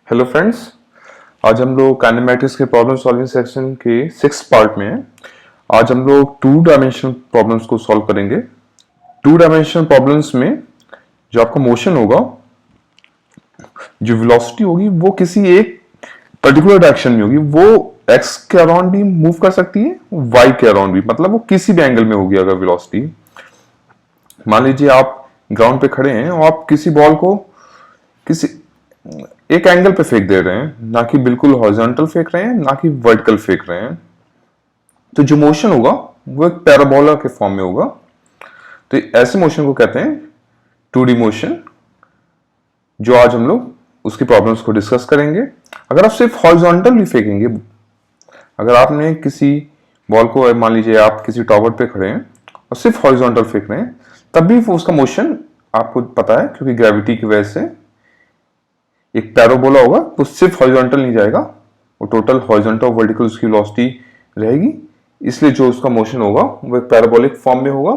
Hello friends, आज हम लोग काइनेमैटिक्स के प्रॉब्लम सॉल्विंग सेक्शन के 6th पार्ट में हैं। आज हम लोग टू डायमेंशनल प्रॉब्लम्स को सॉल्व करेंगे। टू डायमेंशनल प्रॉब्लम्स में जो आपका मोशन होगा, जो वेलोसिटी होगी, वो किसी एक पर्टिकुलर डायरेक्शन में होगी। वो एक्स के अराउंड भी मूव कर सकती है, वाई के अराउंड भी, मतलब वो किसी भी एंगल में होगी। अगर वेलोसिटी, मान लीजिए आप ग्राउंड पे खड़े हैं और आप किसी बॉल को किसी एक एंगल पे फेंक दे रहे हैं, ना कि बिल्कुल हॉरिजॉन्टल फेंक रहे हैं, ना कि वर्टिकल फेंक रहे हैं, तो जो मोशन होगा वो एक पैराबोला के फॉर्म में होगा। तो ऐसे मोशन को कहते हैं 2D मोशन, जो आज हम लोग उसकी प्रॉब्लम्स को डिस्कस करेंगे। अगर आप सिर्फ हॉरिजॉन्टल भी फेंकेंगे, अगर आपने किसी बॉल को, मान लीजिए आप किसी टॉवर पे खड़े हैं और सिर्फ हॉरिजॉन्टल फेंक रहे हैं, तब भी उसका मोशन आपको पता है, क्योंकि ग्रेविटी की वजह से एक पैराबोला होगा, तो सिर्फ हॉरिजॉन्टल नहीं जाएगा, वो टोटल हॉरिजॉन्टल और वर्टिकल उसकी वेलोसिटी रहेगी। इसलिए जो उसका मोशन होगा वो एक पैराबोलिक फॉर्म में होगा।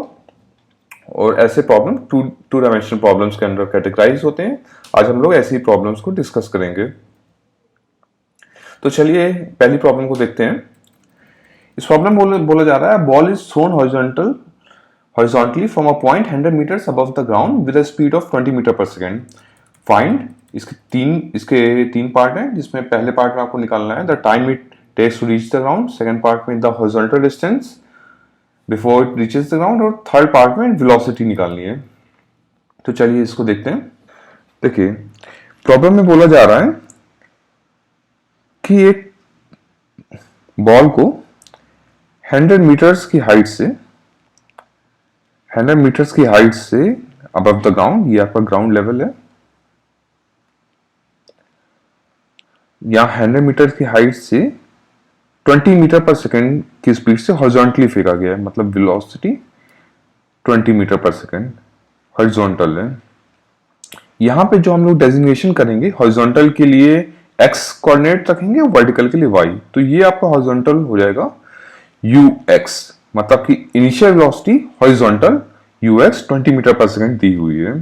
और ऐसे प्रॉब्लम टू डायमेंशनल प्रॉब्लम्स के अंदर कैटेगराइज होते हैं। आज हम लोग ऐसी प्रॉब्लम्स को डिस्कस करेंगे। तो चलिए पहली प्रॉब्लम को देखते हैं। इस प्रॉब्लम में बोला जा रहा है, ball is throne horizontally from a point 100 meters above the ground with a speed of 20 metre per second. Find, इसके तीन पार्ट हैं, जिसमें पहले पार्ट में आपको निकालना है the time it takes to reach the ground, second part में the horizontal distance before it reaches the ground, और थर्ड पार्ट में वेलोसिटी निकालनी है। तो चलिए इसको देखते हैं। देखिए, प्रॉब्लम में बोला जा रहा है कि एक बॉल को 100 मीटर्स की हाइट से अबव द ग्राउंड, ये आपका ग्राउंड लेवल है, यहाँ 100 मीटर की हाइट से 20 मीटर पर सेकेंड की स्पीड से हॉरिजॉन्टली फेंका गया है, मतलब velocity 20 metre per second horizontal है। यहाँ पे जो हम लोग डेजिग्नेशन करेंगे, हॉरिजॉन्टल के लिए एक्स कोऑर्डिनेट रखेंगे, वर्टिकल के लिए वाई। तो ये आपका हॉरिजॉन्टल हो जाएगा ux, मतलब कि initial velocity horizontal ux 20 metre per second दी हुई है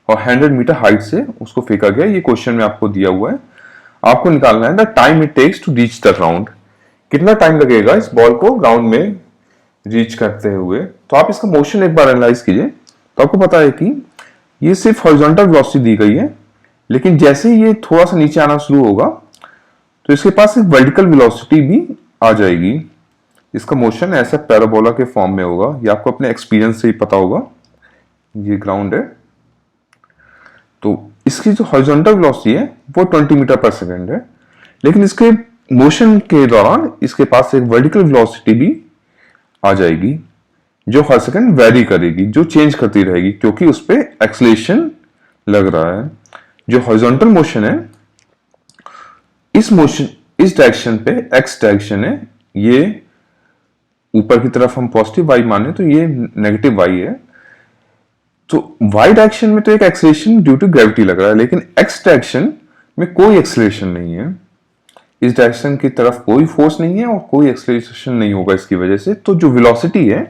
और 100 मीटर हाइट से उसको फेंका गया। ये क्वेश्चन में आपको दिया हुआ है। आपको निकालना है the time it takes to reach the ground, कितना टाइम लगेगा इस बॉल को ग्राउंड में रीच करते हुए। तो आप इसका मोशन एक बार एनालाइज कीजिए, तो आपको पता है कि ये सिर्फ हॉरिजॉन्टल वेलोसिटी दी गई है, लेकिन जैसे ही ये थोड़ा सा नीचे आना शुरू होगा तो इसके पास एक वर्टिकल वेलोसिटी भी आ जाएगी। इसका मोशन ऐसा पैराबोला के फॉर्म में होगा, ये आपको अपने एक्सपीरियंस से ही पता होगा। ये ग्राउंड है, तो इसकी जो हॉरिजॉन्टल वेलोसिटी है वो 20 मीटर पर सेकेंड है, लेकिन इसके मोशन के दौरान इसके पास एक वर्टिकल वेलोसिटी भी आ जाएगी, जो हर सेकेंड वेरी करेगी, जो चेंज करती रहेगी, क्योंकि उस पर एक्सेलरेशन लग रहा है। जो हॉरिजॉन्टल मोशन है, इस डायरेक्शन पे एक्स डायरेक्शन है, ये ऊपर की तरफ हम पॉजिटिव वाई माने तो ये नेगेटिव वाई है। तो वाई डायरेक्शन में तो एक एक्सेलरेशन ड्यू टू ग्रेविटी लग रहा है, लेकिन एक्स डायरेक्शन में कोई एक्सेलरेशन नहीं है। इस डायरेक्शन की तरफ कोई फोर्स नहीं है और कोई एक्सेलरेशन नहीं होगा इसकी वजह से। तो जो वेलोसिटी है,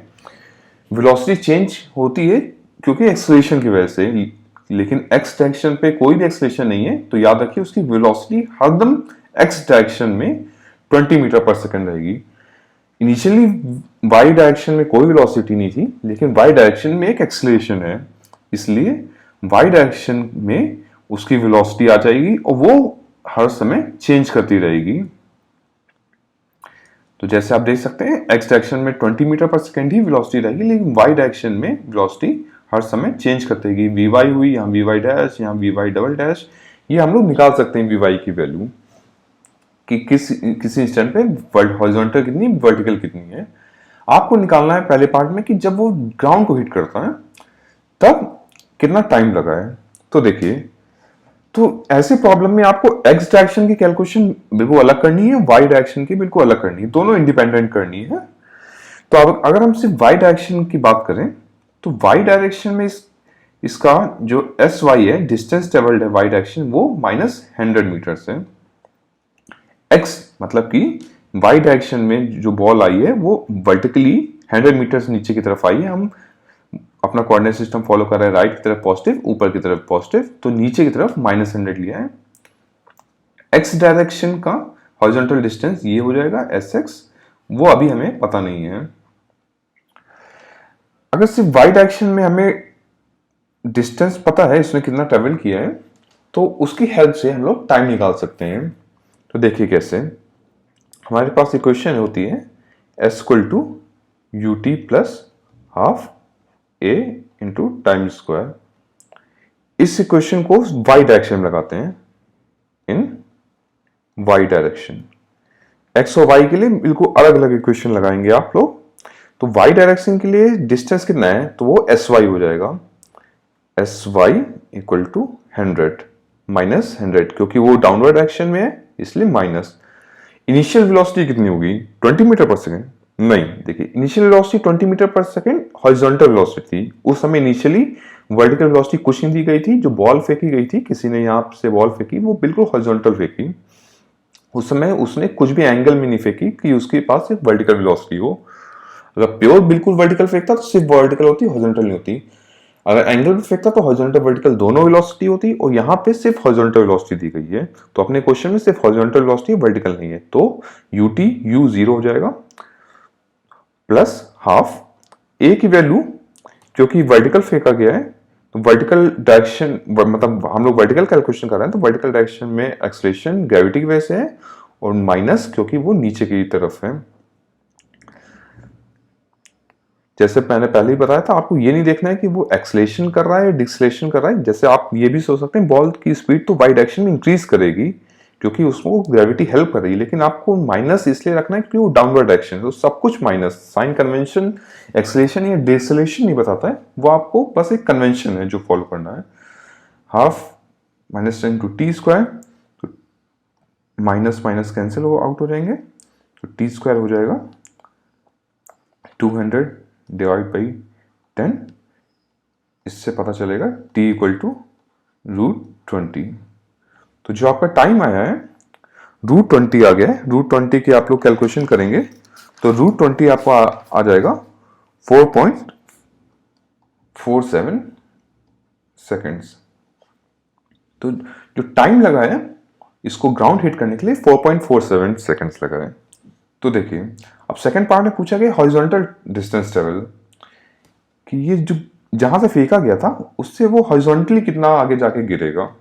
वेलोसिटी चेंज होती है क्योंकि एक्सेलरेशन की वजह से, लेकिन एक्स डायरेक्शन पे कोई भी एक्सेलरेशन नहीं है। तो याद रखिए उसकी वेलोसिटी हरदम एक्स डायरेक्शन में 20 मीटर पर सेकेंड रहेगी। इनिशियली वाई डायरेक्शन में कोई वेलोसिटी नहीं थी, लेकिन वाई डायरेक्शन में एक एक्सेलरेशन है, इसलिए वाई डायरेक्शन में उसकी वेलोसिटी आ जाएगी और वो हर समय चेंज करती रहेगी। तो जैसे आप देख सकते हैं, एक्स डायरेक्शन में 20 मीटर पर सेकेंड ही वेलोसिटी रहेगी, लेकिन वाई डायरेक्शन में वेलोसिटी हर समय चेंज करती रहेगी। वी वाई हुई, यहाँ वी वाई डैश, यहाँ वी वाई डबल डैश, ये हम लोग निकाल सकते हैं वी वाई की वैल्यू कि किसी इंस्टेंट पे हॉरिजॉन्टल कितनी, वर्टिकल कितनी है। आपको निकालना है पहले पार्ट में कि जब वो ग्राउंड को हिट करता है तब कितना टाइम लगा है। तो देखिए, तो ऐसे प्रॉब्लम में आपको एक्स डायरेक्शन की कैलकुलेशन बिल्कुल अलग करनी है, वाई डायरेक्शन की बिल्कुल अलग करनी है, दोनों इंडिपेंडेंट करनी है। तो अब अगर हम सिर्फ वाई डायरेक्शन की बात करें, तो वाई डायरेक्शन में इसका जो एस वाई है, डिस्टेंस ट्रेवल्ड है वाई डायरेक्शन, वो -100 मीटर है। एक्स मतलब कि वाई डायरेक्शन में जो बॉल आई है वो वर्टिकली 100 मीटर से नीचे की तरफ आई है। हम अपना कोऑर्डिनेट सिस्टम फॉलो कर रहे हैं, राइट की तरफ पॉजिटिव, ऊपर की तरफ पॉजिटिव, तो नीचे की तरफ -100 लिया है। एक्स डायरेक्शन का हॉरिजॉन्टल डिस्टेंस ये हो जाएगा sx, वो अभी हमें पता नहीं है। अगर सिर्फ वाई डायरेक्शन में हमें डिस्टेंस पता है, इसने कितना ट्रेवल किया है, तो उसकी हेल्प से हम लोग टाइम निकाल सकते हैं। तो देखिए कैसे, हमारे पास इक्वेशन होती है s equal to u t plus half a into time square. इस इक्वेशन को y डायरेक्शन में लगाते हैं, इन y डायरेक्शन। x और y के लिए बिल्कुल अलग अलग इक्वेशन लगाएंगे आप लोग। तो y डायरेक्शन के लिए डिस्टेंस कितना है, तो वो sy हो जाएगा, sy इक्वल टू 100 माइनस 100, क्योंकि वो डाउनवर्ड डायरेक्शन में है इसलिए माइनस। इनिशियल वेलोसिटी कितनी होगी, 20 मीटर पर सेकेंड? नहीं, देखिए initial velocity 20 metre per second horizontal velocity थी। उस समय इनिशियली वर्टिकल वेलोसिटी कुछ नहीं दी गई थी, जो बॉल फेंकी गई थी, किसी ने यहाँ से बॉल फेंकी, वो बिल्कुल हॉरिजॉन्टल फेंकी। उस समय उसने कुछ भी एंगल में नहीं फेंकी कि उसके पास एक वर्टिकल वेलोसिटी हो। अगर प्योर बिल्कुल वर्टिकल फेंकता तो सिर्फ वर्टिकल होती, हॉरिजॉन्टल नहीं होती। अगर एंगल पे फेंकता तो हॉरिजॉन्टल वर्टिकल दोनों वेलोसिटी होती, और यहाँ पे सिर्फ हॉरिजॉन्टल वेलोसिटी दी गई है। तो अपने क्वेश्चन में सिर्फ हॉरिजॉन्टल वेलोसिटी, वर्टिकल नहीं है। तो यूटी यू 0 हो जाएगा प्लस हाफ ए की वैल्यू, क्योंकि वर्टिकल फेंका गया है तो वर्टिकल डायरेक्शन, मतलब हम लोग वर्टिकल कैलकुलेशन कर रहे हैं, तो वर्टिकल डायरेक्शन में एक्सेलरेशन ग्रेविटी की वजह से है, और माइनस क्योंकि वो नीचे की तरफ है। जैसे मैंने पहले ही बताया था, आपको ये नहीं देखना है कि वो एक्सेलरेशन कर रहा है या डिक्सेलरेशन कर रहा है। जैसे आप ये भी सोच सकते हैं बॉल की स्पीड तो वाई डायरेक्शन में इंक्रीज करेगी क्योंकि उसको ग्रेविटी हेल्प कर रही है, लेकिन आपको माइनस इसलिए रखना है क्योंकि वो डाउनवर्ड डायरेक्शन है, तो सब कुछ माइनस। साइन कन्वेंशन एक्सेलरेशन या डिक्सेलरेशन नहीं बताता है, वो आपको बस एक कन्वेंशन है जो फॉलो करना है। Half minus 10 to t square, तो माइनस माइनस कैंसिल आउट हो जाएंगे, तो टी स्क्वायर हो जाएगा 200 डिवाइड बाई 10। इससे पता चलेगा t इक्वल टू √20। तो जो आपका टाइम आया है √20 आ गया है। √20 की आप लोग कैलकुलेशन करेंगे तो √20 आपको आ जाएगा 4.47 सेकेंड्स। तो जो टाइम लगा है इसको ग्राउंड हिट करने के लिए 4.47 सेकेंड्स लगा है। तो देखिए अब सेकंड पार्ट में पूछा गया हॉरिजॉन्टल डिस्टेंस ट्रेवल, कि ये जो जहां से फेंका गया था उससे वो हॉरिजॉन्टली कितना आगे जाके गिरेगा।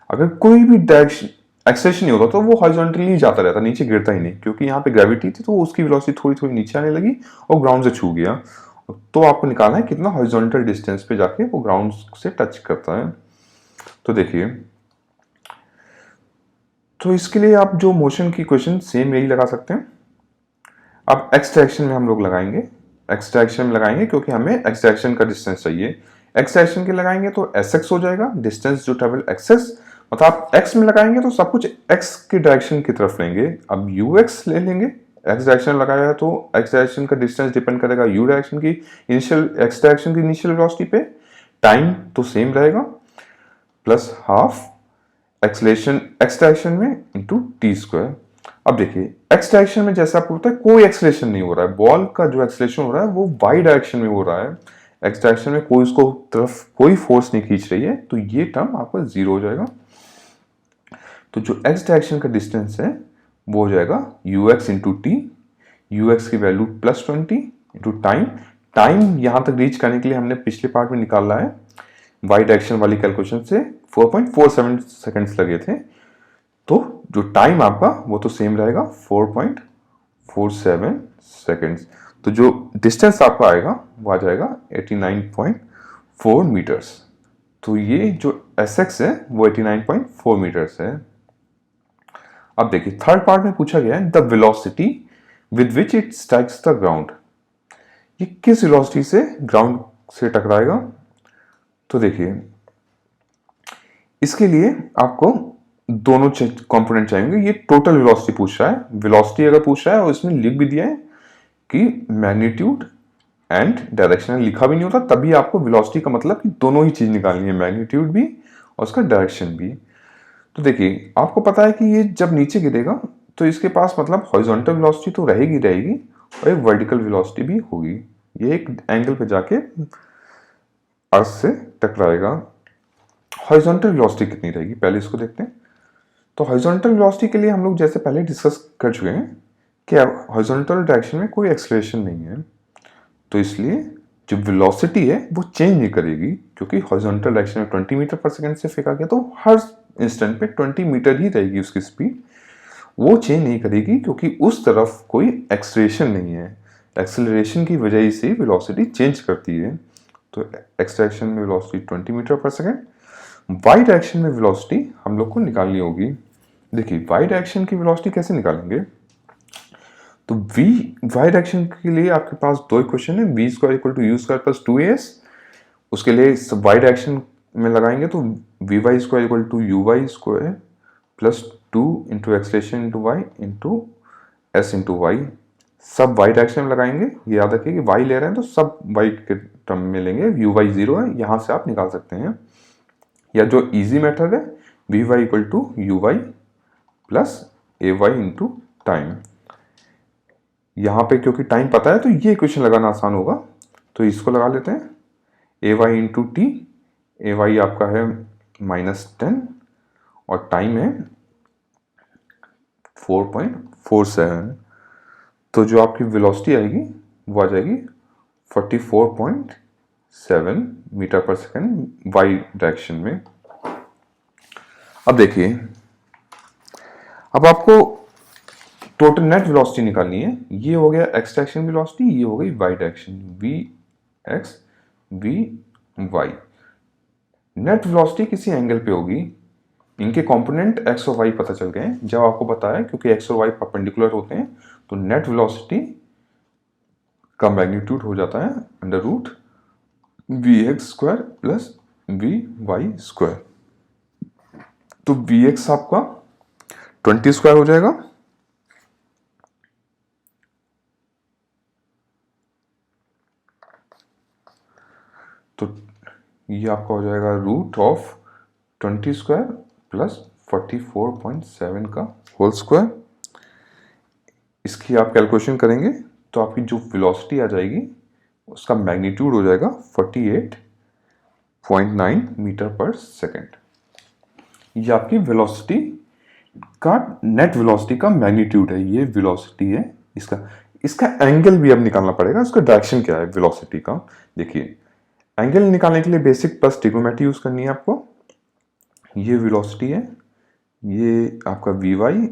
अगर कोई भी डायरेक्शन एक्सेलरेशन नहीं होता तो वो हॉरिजॉन्टली ही जाता रहता, नीचे गिरता ही नहीं, क्योंकि यहाँ पे ग्रेविटी थी तो उसकी वेलोसिटी थोड़ी थोड़ी नीचे आने लगी और ग्राउंड से छू गया। तो आपको निकालना है कितना हॉरिजॉन्टल डिस्टेंस पे जाके वो ग्राउंड से टच करता है। तो देखिए, तो इसके लिए आप जो मोशन की इक्वेशन सेम यही लगा सकते हैं। अब एक्स डायरेक्शन में हम लोग लगाएंगे, एक्स डायरेक्शन में लगाएंगे क्योंकि हमें एक्स डायरेक्शन का डिस्टेंस चाहिए। एक्स डायरेक्शन के लगाएंगे तो एस एक्स हो जाएगा, डिस्टेंस जो ट्रेवल एक्स एक्स, मतलब आप एक्स में लगाएंगे तो सब कुछ एक्स की डायरेक्शन की तरफ लेंगे। अब यू एक्स ले लेंगे, एक्स डायरेक्शन लगाया है तो एक्स डायरेक्शन का डिस्टेंस डिपेंड करेगा यू डायरेक्शन की इनिशियल, एक्स डायरेक्शन की इनिशियल वेलोसिटी पे। टाइम तो सेम रहेगा plus half acceleration x direction में इंटू टी स्क्वायर। अब देखिए एक्स डायरेक्शन में जैसे आपको पता है कोई एक्सेलरेशन नहीं हो रहा है, बॉल का जो एक्सेलरेशन हो रहा है वो वाई डायरेक्शन में हो रहा है। एक्स डायरेक्शन में कोई उसको तरफ कोई फोर्स नहीं खींच रही है, तो ये टर्म आपका 0 हो जाएगा। तो जो एक्स डायरेक्शन का डिस्टेंस है वो हो जाएगा you x into T, you x की वैल्यू +20 इंटू टाइम। टाइम यहां तक रीच करने के लिए हमने पिछले पार्ट में निकाला है वाई डायरेक्शन वाली कैलकुलेशन से 4.47 सेकेंड्स लगे थे, तो जो टाइम आपका वो तो सेम रहेगा 4.47 सेकेंड्स। तो जो डिस्टेंस आपका आएगा वो आ जाएगा 89.4 मीटर्स। तो ये जो एसएक्स है वो 89.4 मीटर्स है। अब देखिए थर्ड पार्ट में पूछा गया है the velocity with which it strikes the ground, ये किस वेलोसिटी से ग्राउंड से टकराएगा। तो देखिए इसके लिए आपको दोनों कंपोनेंट चाहिए। ये टोटल वेलोसिटी पूछ रहा है, वेलोसिटी अगर पूछ रहा है और इसमें लिख भी दिया है कि मैग्नीट्यूड एंड डायरेक्शन, लिखा भी नहीं होता तभी आपको वेलोसिटी का मतलब कि दोनों ही चीज निकालनी है, मैग्नीट्यूड भी और उसका डायरेक्शन भी। तो देखिए आपको पता है कि ये जब नीचे गिरेगा तो इसके पास मतलब हॉरिजॉन्टल वेलोसिटी तो रहेगी रहेगी और एक वर्टिकल वेलोसिटी भी होगी। ये एक एंगल पे जाके अर्थ से टकराएगा। हॉरिजॉन्टल वेलोसिटी कितनी रहेगी पहले इसको देखते हैं। तो हॉरिजॉन्टल वेलोसिटी के लिए हम लोग जैसे पहले डिस्कस कर चुके हैं कि हॉरिजॉन्टल डायरेक्शन में कोई एक्सेलरेशन नहीं है, तो इसलिए जो वेलोसिटी है वो चेंज नहीं करेगी, क्योंकि हॉरिजॉन्टल डायरेक्शन में 20 मीटर पर सेकंड से फेंका गया तो हर इंस्टेंट पे 20 मीटर ही रहेगी उसकी स्पीड, वो चेंज नहीं करेगी क्योंकि उस तरफ कोई एक्सेलरेशन नहीं है। एक्सेलरेशन की वजह से वेलोसिटी चेंज करती है। तो एक्स डायरेक्शन में वेलोसिटी 20 मीटर पर सेकंड, वाई डायरेक्शन में वेलोसिटी हम लोग को निकालनी होगी। देखिए वाई डायरेक्शन की वेलोसिटी कैसे निकालेंगे, तो v वाई डायरेक्शन के लिए आपके पास दो इक्वेशन है, v square equal to u square plus 2as। उसके लिए वाई डायरेक्शन में लगाएंगे तो v y square equal to u y square plus 2 into acceleration into y into s into y. सब वाई डायरेक्शन में लगाएंगे, ये याद रखिए कि वाई ले रहे हैं तो सब वाई के टर्म में लेंगे, यू वाई 0 है, यहां से आप निकाल सकते हैं। या जो इजी मेथड है v y equal to u y plus a y into time. यहां पे क्योंकि टाइम पता है तो ये इक्वेशन लगाना आसान होगा, तो इसको लगा लेते हैं ए वाई इंटू टी। ए वाई आपका है -10 और टाइम है 4.47। तो जो आपकी वेलोसिटी आएगी वो आ जाएगी 44.7 मीटर पर सेकंड वाई डायरेक्शन में। अब देखिए, अब आपको टोटल नेट वेलोसिटी निकालनी है। ये हो गया एक्स डायरेक्शन वेलोसिटी, ये हो गई y direction, v x v y. Net velocity किसी एंगल पे होगी, इनके कंपोनेंट एक्स और वाई पता चल गए हैं। जब आपको पता है क्योंकि एक्स और वाई परपेंडिकुलर होते हैं तो नेट वेलोसिटी का मैग्नीट्यूड हो जाता है under root v x square plus v y square. तो वी एक्स आपका 20 स्क्वायर हो जाएगा, तो ये आपका हो जाएगा रूट ऑफ 20 स्क्वायर प्लस 44.7 का होल स्क्वायर। इसकी आप कैलकुलेशन करेंगे तो आपकी जो वेलोसिटी आ जाएगी उसका मैग्नीट्यूड हो जाएगा 48.9 मीटर पर सेकेंड। ये आपकी वेलोसिटी का नेट वेलोसिटी का मैग्नीट्यूड है, ये वेलोसिटी है। इसका एंगल भी अब निकालना पड़ेगा, इसका डायरेक्शन क्या है वेलोसिटी का। देखिए एंगल निकालने के लिए बेसिक बस ट्रिग्नोमेट्री यूज करनी है आपको। ये वेलोसिटी है, ये आपका वी वाई,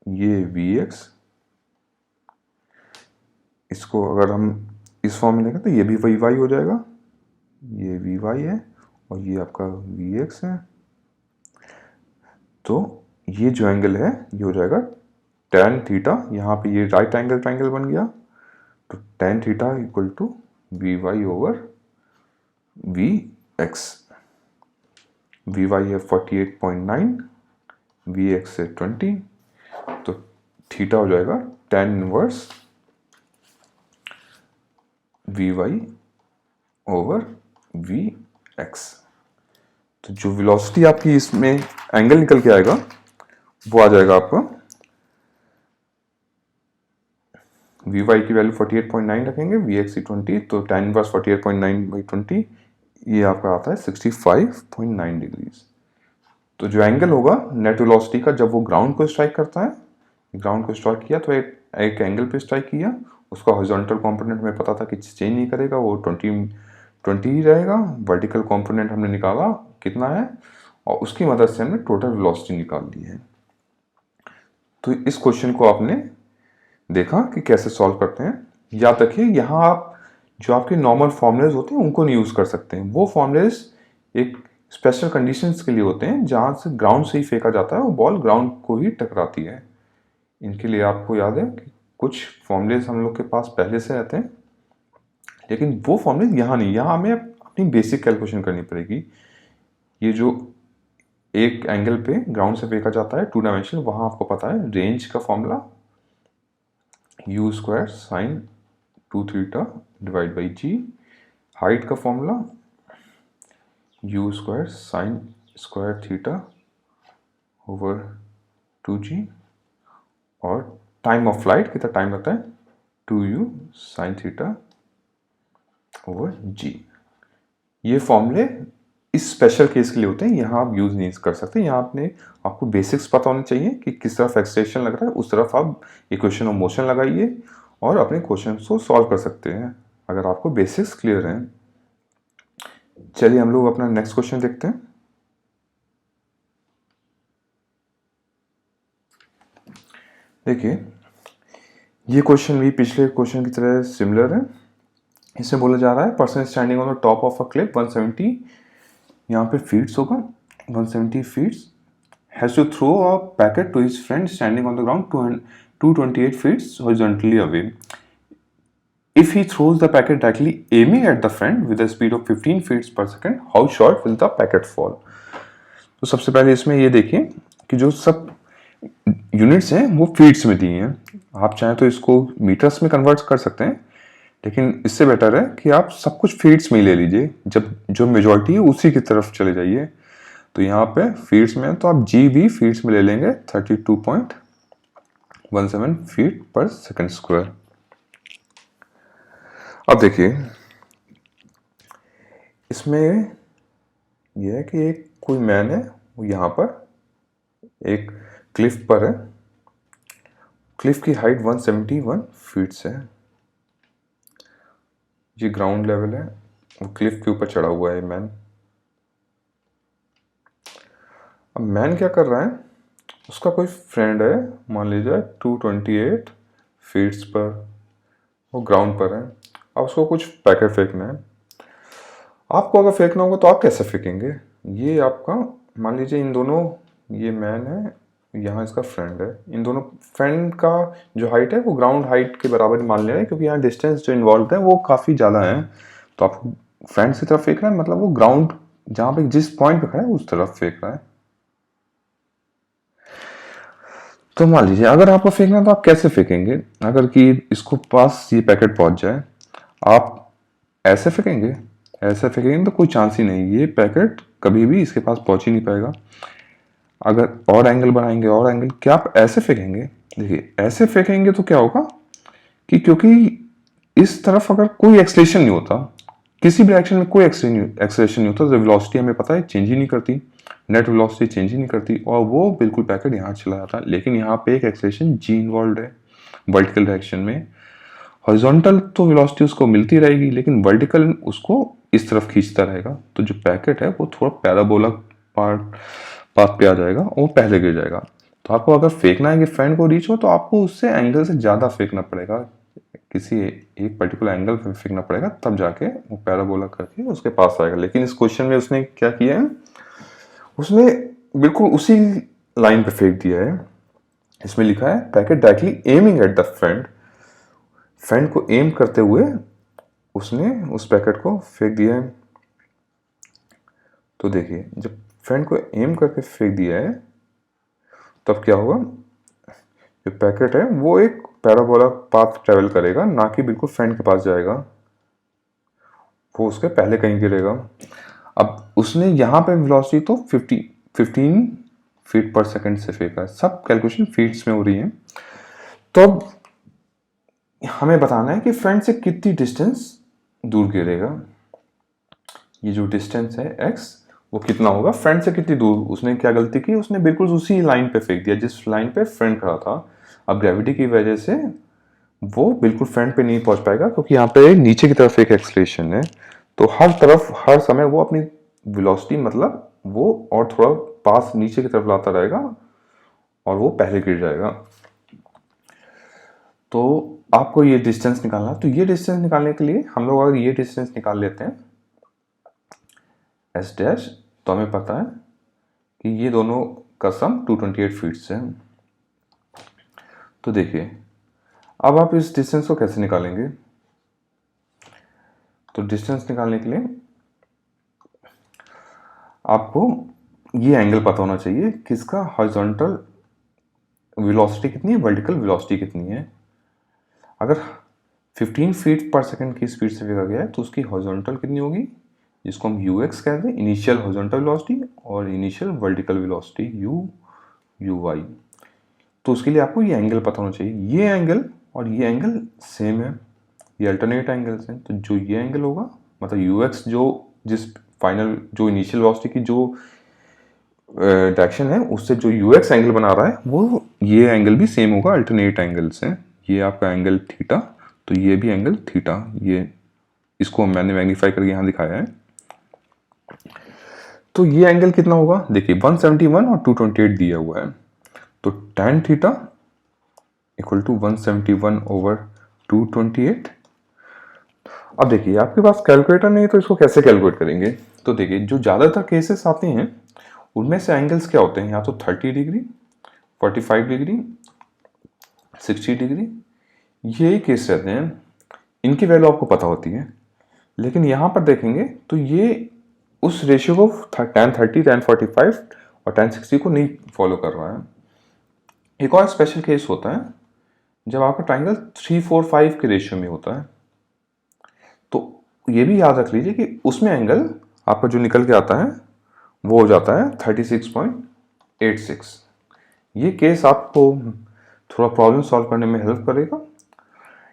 ये वी एक्स। इसको अगर हम इस फॉर्म में देखें तो ये भी वी वाई हो जाएगा, ये वी वाई है और ये आपका वी एक्स है। तो ये जो एंगल है ये हो जाएगा tan थीटा। यहाँ पे ये राइट एंगल ट्राइंगल बन गया, तो tan theta equal to v y over v x. V y है 48.9, वी एक्स है 20, तो थीटा हो जाएगा tan inverse v y over v x. तो जो वेलोसिटी आपकी इसमें एंगल निकल के आएगा वो आ जाएगा आपका वी वाई की वैल्यू 48.9 रखेंगे, वी एक्स की 20, तो tan इनवर्स 48.9/20 ये आपका आता है 65.9 डिग्रीज। तो जो एंगल होगा नेट वेलोसिटी का जब वो ग्राउंड को स्ट्राइक करता है, ग्राउंड को स्ट्राइक किया तो एक एंगल पे स्ट्राइक किया, उसका हॉरिजॉन्टल कंपोनेंट हमें पता था कि चेंज नहीं करेगा, वो 20 ही रहेगा। वर्टिकल कंपोनेंट हमने निकाला कितना है और उसकी मदद से हमने टोटल वेलोसिटी निकाल ली है। तो इस क्वेश्चन को आपने देखा कि कैसे सॉल्व करते हैं। याद रखिए यहाँ आप जो आपके नॉर्मल फॉर्मूलेज होते हैं उनको नहीं यूज कर सकते हैं, वो फॉर्मूलेज एक स्पेशल कंडीशंस के लिए होते हैं जहां से ग्राउंड से ही फेंका जाता है, वो बॉल ग्राउंड को ही टकराती है। इनके लिए आपको याद है कि कुछ फॉर्मूलेज हम लोग के पास पहले से रहते हैं, लेकिन वो फॉर्मूलेज यहाँ नहीं, यहाँ हमें अपनी बेसिक कैलकुलेशन करनी पड़ेगी। ये जो एक एंगल पे ग्राउंड से फेंका जाता है 2 डायमेंशनल, वहां आपको पता है रेंज का formula u square sine 2 theta divide by g. Height का formula u square sine square theta over 2g, और टाइम ऑफ फ्लाइट कितना टाइम लगता है 2u sine theta over g। ये फॉर्मूले इस स्पेशल केस के लिए होते हैं, यहाँ आप यूज़ नहीं कर सकते। यहाँ आपको बेसिक्स पता होने चाहिए कि किस तरफ एक्सलेशन लग रहा है, उस तरफ आप इक्वेशन ऑफ मोशन लगाइए और अपने क्वेश्चन को सॉल्व कर सकते हैं अगर आपको बेसिक्स क्लियर हैं। चलिए हम लोग अपना नेक्स्ट क्वेश्चन देखते हैं। देखिए ये क्वेश्चन भी पिछले क्वेश्चन की तरह सिमिलर है। इसमें बोला जा रहा है person standing on the top of a cliff 170 यहाँ पे फीट्स होगा 170 feets has to throw a packet to his friend standing on the ground 228 feets horizontally away. If he throws the packet directly aiming at the friend with a speed of 15 feet per second, how short will the packet fall? तो सबसे पहले इसमें ये देखिए कि जो सब units हैं वो फीट्स में दी हैं। आप चाहें तो इसको मीटर्स में कन्वर्ट कर सकते हैं, लेकिन इससे बेटर है कि आप सब कुछ फीट्स में ही ले लीजिए। जब जो मेजॉरिटी है उसी की तरफ चले जाइए। तो यहाँ पे फीट्स में है तो आप जी भी फीट्स में ले लेंगे 32.17 फीट पर सेकेंड स्क्वायर। अब देखिए इसमें यह है कि एक कोई मैन है वो यहाँ पर एक क्लिफ पर है। क्लिफ की हाइट 171 फीट्स है। ये ग्राउंड लेवल है, वो क्लिफ के ऊपर चढ़ा हुआ है मैन। अब मैन क्या कर रहा है, उसका कोई फ्रेंड है, मान लीजिए 228 फीट्स पर, वो ग्राउंड पर है। अब उसको कुछ पैकेट फेंकना है। आपको अगर फेंकना होगा तो आप कैसे फेंकेंगे? ये आपका मान लीजिए इन दोनों, ये मैन है, यहाँ इसका फ्रेंड है। इन दोनों फ्रेंड का जो हाइट है वो ग्राउंड हाइट के बराबर मान ले रहे हैं, क्योंकि यहाँ डिस्टेंस जो इन्वॉल्व है वो काफ़ी ज़्यादा है। तो आपको फ्रेंड की तरफ फेंक रहा है, मतलब वो ग्राउंड जहाँ पे जिस पॉइंट पे खड़ा है उस तरफ फेंक रहा है। तो मान लीजिए अगर आपको फेंकना है तो आप कैसे फेंकेंगे? अगर कि इसको पास ये पैकेट पहुंच जाए, आप ऐसे फेंकेंगे? ऐसे फेंकेंगे तो कोई चांस ही नहीं, ये पैकेट कभी भी इसके पास पहुंच ही नहीं पाएगा। अगर और एंगल बनाएंगे, और एंगल, क्या आप ऐसे फेंकेंगे? देखिए ऐसे फेंकेंगे तो क्या होगा कि क्योंकि इस तरफ अगर कोई एक्सलेशन नहीं होता, किसी भी डायरेक्शन में कोई एक्सलेशन नहीं होता, तो वेलोसिटी हमें पता है चेंज ही नहीं करती, नेट वेलोसिटी चेंज ही नहीं करती, और वो बिल्कुल पैकेट यहाँ चला जाता है। लेकिन यहाँ पे एक एक्सलेशन जी इन्वॉल्व है वर्टिकल डायरेक्शन में। हॉरिजॉन्टल तो वेलोसिटी उसको मिलती रहेगी, लेकिन वर्टिकल उसको इस तरफ खींचता रहेगा। तो जो पैकेट है वो थोड़ा पैराबोला पाथ पे आ जाएगा और वो पहले गिर जाएगा। तो आपको अगर फेंकना है कि फ्रेंड को रीच हो, तो आपको उससे एंगल से ज़्यादा फेंकना पड़ेगा, किसी एक पर्टिकुलर एंगल पे फेंकना पड़ेगा, तब जाके वो पैराबोला करके उसके पास आएगा। लेकिन इस क्वेश्चन में उसने क्या किया है, उसने बिल्कुल उसी लाइन पे फेंक दिया है। इसमें लिखा है packet directly aiming at the friend. Friend को एम करते हुए उसने उस पैकेट को फेंक दिया है। तो देखिए जब फ्रेंड को एम करके फेंक दिया है तब क्या होगा, जो पैकेट है वो एक पैराबोला पाथ ट्रेवल करेगा, ना कि बिल्कुल फ्रेंड के पास जाएगा, वो उसके पहले कहीं गिरेगा। अब उसने यहाँ पे वेलोसिटी तो 15 फीट पर सेकंड से फेंका है, सब कैलकुलेशन फीट्स में हो रही है। तो हमें बताना है कि फ्रेंड से कितनी डिस्टेंस दूर गिरेगा। ये जो डिस्टेंस है x, वो कितना होगा फ्रेंड से कितनी दूर। उसने क्या गलती की, उसने बिल्कुल उसी लाइन पे फेंक दिया जिस लाइन पे फ्रेंड खड़ा था। अब ग्रेविटी की वजह से वो बिल्कुल फ्रेंड पे नहीं पहुंच पाएगा, क्योंकि यहाँ पे नीचे की तरफ एक एक्सलेशन है। तो हर तरफ हर समय वो अपनी वेलोसिटी मतलब वो और थोड़ा पास नीचे की तरफ लाता रहेगा और वो पहले गिर जाएगा। तो आपको ये डिस्टेंस निकालना है। तो ये डिस्टेंस निकालने के लिए हम लोग अगर ये डिस्टेंस निकाल लेते हैं एस डैश, तो हमें पता है कि ये दोनों का सम 228 फीट से है। तो देखिए अब आप इस डिस्टेंस को कैसे निकालेंगे? तो डिस्टेंस निकालने के लिए आपको ये एंगल पता होना चाहिए, किसका हॉरिजॉन्टल वेलोसिटी कितनी है, वर्टिकल वेलोसिटी कितनी है। अगर 15 फीट पर सेकंड की स्पीड से फेंका गया है तो उसकी हॉरिजॉन्टल कितनी होगी, जिसको हम ux कहते हैं, इनिशियल हॉरिजॉन्टल वेलोसिटी, और इनिशियल वर्टिकल वेलोसिटी uy। तो उसके लिए आपको ये एंगल पता होना चाहिए। ये एंगल और ये एंगल सेम है, ये अल्टरनेट एंगल्स हैं। तो जो ये एंगल होगा मतलब ux जो जिस फाइनल जो इनिशियल वेलोसिटी की जो डायरेक्शन है उससे जो यूएक्स एंगल बना रहा है वो ये एंगल भी सेम होगा, अल्टरनेट एंगल्स हैं। ये आपका एंगल थीटा, तो ये भी एंगल थीटा, ये इसको मैंने मैग्नीफाई करके यहाँ दिखाया है। तो ये एंगल कितना होगा, देखिए 171 और 228 दिया हुआ है, तो tan theta equal to 171 over 228। अब देखिए आपके पास कैलकुलेटर नहीं है तो इसको कैसे कैलकुलेट करेंगे। तो देखिए जो ज़्यादातर केसेस आते हैं उनमें से एंगल्स क्या होते हैं, या तो 30 डिग्री, 45 डिग्री, 60 डिग्री, ये केस रहते हैं। इनकी वैल्यू आपको पता होती है, लेकिन यहाँ पर देखेंगे तो ये उस रेशियो को tan 30, tan 45 और tan 60 को नहीं फॉलो कर रहा है। एक और स्पेशल केस होता है जब आपका ट्राइंगल 3-4-5 के रेशियो में होता है, तो ये भी याद रख लीजिए कि उसमें एंगल आपका जो निकल के आता है वो हो जाता है 36.86। ये केस आपको थोड़ा प्रॉब्लम सॉल्व करने में हेल्प करेगा।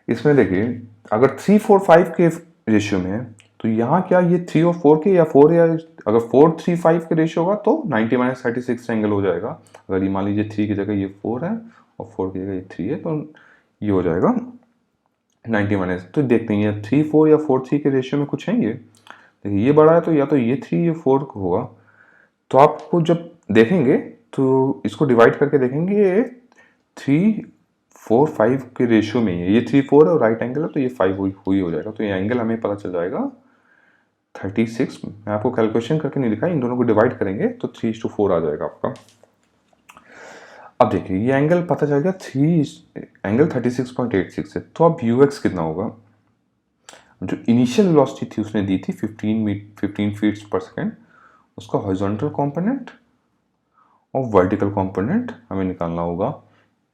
इसमें देखिए अगर 3-4-5 के रेशियो में है तो यहाँ क्या ये 3 और 4 के, या 4 या अगर 4-3-5 के रेशियो होगा तो 90-36 एंगल हो जाएगा। अगर ये मान लीजिए 3 की जगह ये 4 है और 4 की जगह ये 3 है तो ये हो जाएगा 90 तो देखते हैं ये 3-4 या 4-3 के रेशियो में कुछ है। ये देखिए ये बड़ा है तो या तो ये 3 या 4 होगा। तो आपको जब देखेंगे तो इसको डिवाइड करके देखेंगे ये 3-4-5 के रेशियो में है, ये 3-4 है और राइट एंगल है तो ये 5 हुई हो जाएगा। तो ये एंगल हमें पता चल जाएगा 36। मैं आपको कैलकुलेशन करके नहीं दिखाई, इन दोनों को डिवाइड करेंगे तो 3:4 आ जाएगा आपका। अब देखिए ये एंगल पता चल गया, एंगल 36.86 है। तो अब यूएक्स कितना होगा, जो इनिशियल वेलोसिटी थी उसने दी थी 15 फीट पर सेकेंड, उसका हॉरिजॉन्टल कंपोनेंट और वर्टिकल कंपोनेंट हमें निकालना होगा।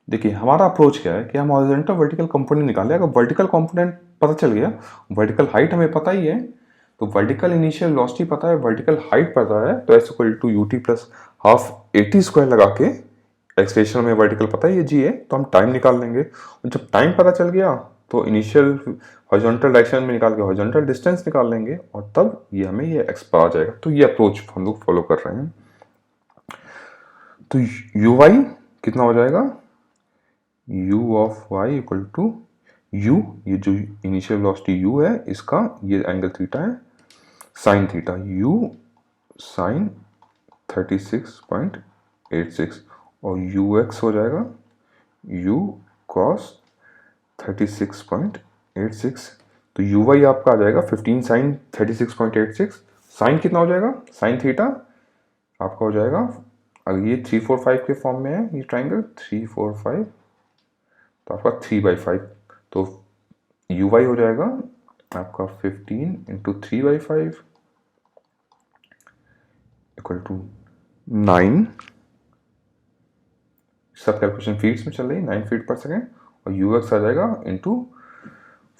देखिए हमारा अप्रोच क्या है कि हम हॉरिजॉन्टल वर्टिकल कंपोनेंट निकालें। अगर वर्टिकल कंपोनेंट पता चल गया, वर्टिकल हाइट हमें पता ही है, तो वर्टिकल इनिशियल वेलोसिटी पता है, वर्टिकल हाइट पता है, तो s equal to u t plus half a t square लगा के एक्सप्रेशन में वर्टिकल पता है ये जी है, तो हम टाइम निकाल लेंगे। और जब टाइम पता चल गया तो इनिशियल हॉरिजॉन्टल डायरेक्शन में निकाल के हॉरिजॉन्टल डिस्टेंस निकाल लेंगे और तब ये हमें ये एक्स पर आ जाएगा। तो ये अप्रोच हम लोग फॉलो कर रहे हैं। तो यू वाई कितना हो जाएगा, u of y equal to u, ये जो इनिशियल वेलोसिटी u है इसका ये एंगल थीटा है, साइन थीटा, u साइन 36.86 और ux हो जाएगा u cos 36.86। तो uy आपका आ जाएगा 15 साइन 36.86। साइन कितना हो जाएगा, साइन थीटा आपका हो जाएगा, अगर ये 3-4-5 के फॉर्म में है ये ट्राइंगल 3-4-5 तो आपका 3/5, तो यू वाई हो जाएगा आपका 15 इंटू 3/5 इक्वल टू 9। सब कैलकुलेशन फीट्स में चल रही है, 9 फीट पर सेकेंड, और यू एक्स आ जाएगा इंटू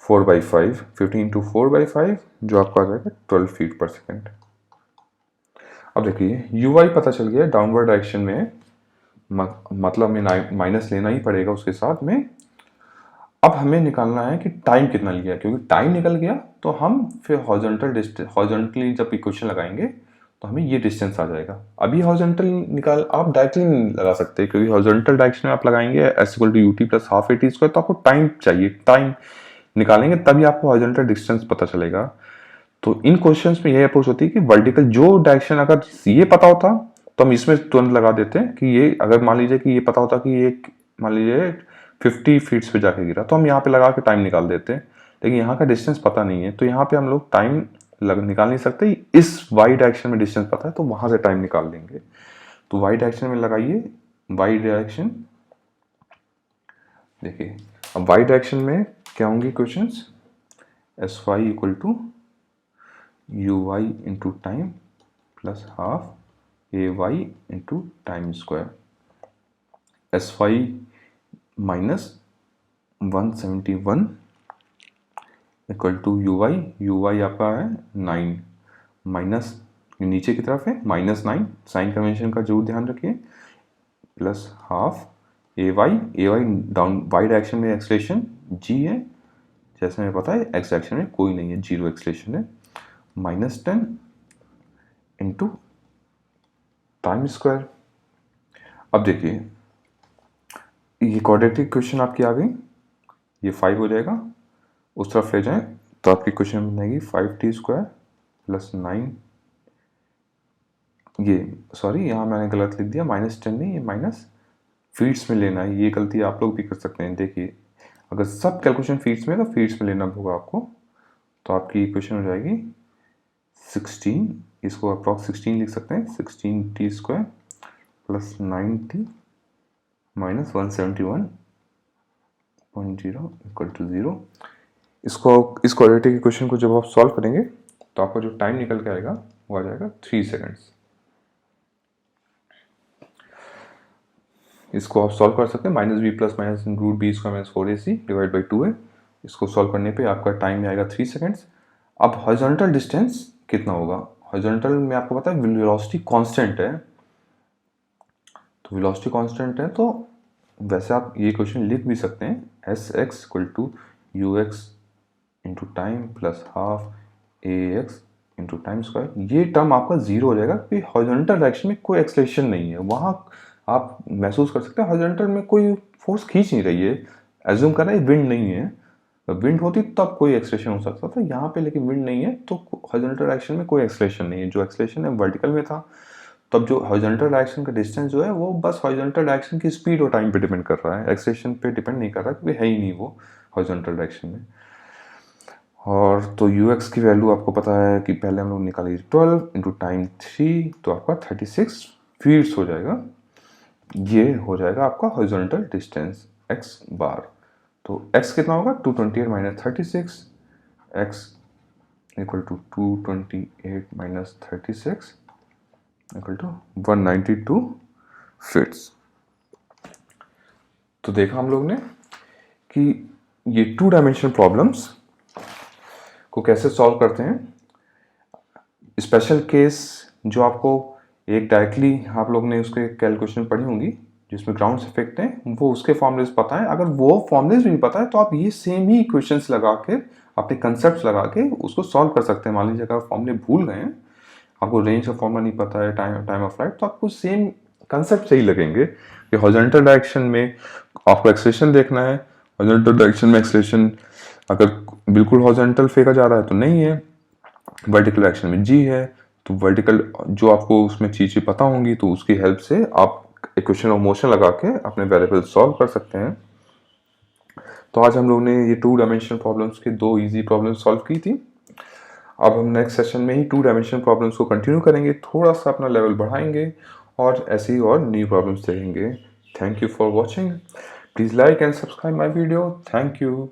4/5, 15 इंटू 4/5 जो आपका आ जाएगा 12 फीट पर सेकेंड। अब देखिए यू वाई पता चल गया डाउनवर्ड डायरेक्शन में, मतलब में माइनस लेना ही पड़ेगा उसके साथ में। अब हमें निकालना है कि टाइम कितना लिया, क्योंकि टाइम निकल गया तो हम फिर हॉरिजॉन्टली जब इक्वेशन लगाएंगे तो हमें ये डिस्टेंस आ जाएगा। अभी हॉरिजॉन्टल निकाल आप डायरेक्टली नहीं लगा सकते, क्योंकि हॉरिजॉन्टल डायरेक्शन में आप लगाएंगे s equal to u t plus half a t square, तो आपको टाइम चाहिए, टाइम निकालेंगे तभी आपको हॉरिजॉन्टल डिस्टेंस पता चलेगा। तो इन क्वेश्चंस में यह अप्रोच होती है कि वर्टिकल जो डायरेक्शन अगर ये पता होता तो हम इसमें तुरंत लगा देते हैं कि ये, अगर मान लीजिए कि ये पता होता कि ये मान लीजिए 50 फीट्स पे जाके गिरा तो हम यहाँ पे लगा के टाइम निकाल देते हैं, लेकिन यहाँ का डिस्टेंस पता नहीं है तो यहाँ पे हम लोग टाइम निकाल नहीं सकते। इस वाई डायरेक्शन में डिस्टेंस पता है तो वहां से टाइम निकाल लेंगे। तो वाई डायरेक्शन में लगाइए, वाई डायरेक्शन देखिए, अब वाई डायरेक्शन में क्या होंगे questions, s y equal to u y into time plus half a y into time square, s y minus 171 equal to u y आपका है 9, माइनस नीचे की तरफ है -9, साइन कन्वेंशन का जरूर ध्यान रखिए, plus half a Y down Y direction में एक्सलेशन जी है, जैसे हमें पता है एक्स डायरेक्शन में कोई नहीं है, जीरो एक्सलेशन है, -10 इंटू टाइम स्क्वायर। अब देखिए ये क्वाड्रेटिक इक्वेशन आपकी आ गई, ये 5 हो जाएगा, उस तरफ ले जाएं तो आपकी इक्वेशन बनेगी 5t² प्लस 9, ये सॉरी यहाँ मैंने गलत लिख दिया, -10 नहीं, ये माइनस फीट्स में लेना है, ये गलती आप लोग भी कर सकते हैं। देखिए अगर सब कैलकुलेशन फीट्स में तो फीट्स में लेना होगा आपको, तो आपकी इक्वेशन हो जाएगी 16, इसको अप्रॉक्स 16 लिख सकते हैं, 16t² plus 9t minus 171.0 equal to 0। इसको इस क्वाड्रेटिक इक्वेशन को जब आप सॉल्व करेंगे तो आपका जो टाइम निकल के आएगा वो आ जाएगा 3 सेकेंड्स। इसको आप सॉल्व कर सकते हैं, -b plus minus √b² minus 4ac divide by 2 है। इसको सॉल्व करने पे आपका टाइम आएगा 3 सेकेंड्स। अब हॉरिजॉन्टल डिस्टेंस कितना होगा, हॉरिजॉन्टल में आपको पता है वेलोसिटी कांस्टेंट है, तो वेलोसिटी कांस्टेंट है तो वैसे आप ये क्वेश्चन लिख भी सकते हैं, sx equal to ux into time plus half ax into time square. ये टर्म आपका जीरो हो जाएगा क्योंकि हॉरिजॉन्टल डायरेक्शन में कोई एक्सलेशन नहीं है, वहाँ आप महसूस कर सकते हैं हॉरिजॉन्टल में कोई फोर्स खींच नहीं रही है, एज्यूम कर रहा है विंड नहीं है, विंड होती तब कोई एक्सलेशन हो सकता था, यहाँ पे लेकिन विंड नहीं है तो हॉरिजॉन्टल डायरेक्शन में कोई एक्सलेशन नहीं है, जो एक्सलेशन है वर्टिकल में था। तब जो हॉरिजॉन्टल डायरेक्शन का डिस्टेंस जो है वो बस हॉरिजॉन्टल डायरेक्शन की स्पीड और टाइम पे डिपेंड कर रहा है, एक्सलेशन पे डिपेंड नहीं कर रहा क्योंकि है ही नहीं वो हॉरिजॉन्टल डायरेक्शन में। और तो ux की वैल्यू आपको पता है कि पहले हम लोग निकाली 12 इंटू टाइम 3, तो आपका 36 फीट्स हो जाएगा, ये हो जाएगा आपका हॉरिजॉन्टल डिस्टेंस x बार। तो x कितना होगा 228 minus 36, x equal to 228 minus 36 equal to 192 feets. तो देखा हम लोग ने कि ये 2 डायमेंशनल प्रॉब्लम्स को कैसे सॉल्व करते हैं। स्पेशल केस जो आपको एक डायरेक्टली आप लोग ने उसके कैलकुलेशन पढ़ी होंगी जिसमें ग्राउंड इफेक्ट है, वो उसके फॉर्मूलेस पता है, अगर वो फॉर्मूलेस भी नहीं पता है तो आप ये सेम ही इक्वेशंस लगा के अपने कंसेप्ट लगा के उसको सॉल्व कर सकते हैं। मान लीजिए अगर फॉर्मूले भूल गए हैं, आपको रेंज का फॉर्मूला नहीं पता है, टाइम ऑफ फ्लाइट, तो आपको सेम कंसेप्ट सही लगेंगे कि हॉरिजॉन्टल डायरेक्शन में आपको एक्सेलेरेशन देखना है, हॉरिजॉन्टल डायरेक्शन में एक्सेलेरेशन अगर बिल्कुल हॉरिजॉन्टल फेंका जा रहा है तो नहीं है, वर्टिकल डायरेक्शन में जी है, तो वर्टिकल जो आपको उसमें चीज़ें पता होंगी तो उसकी हेल्प से आप इक्वेशन ऑफ मोशन लगा के अपने वेरिएबल सॉल्व कर सकते हैं। तो आज हम लोग ने ये 2 डायमेंशनल प्रॉब्लम्स के 2 इजी प्रॉब्लम सॉल्व की थी। अब हम नेक्स्ट सेशन में ही 2 डायमेंशनल प्रॉब्लम्स को कंटिन्यू करेंगे, थोड़ा सा अपना लेवल बढ़ाएंगे और ऐसे ही और न्यू प्रॉब्लम्स देखेंगे। Thank you for watching, please like and subscribe my video. Thank you.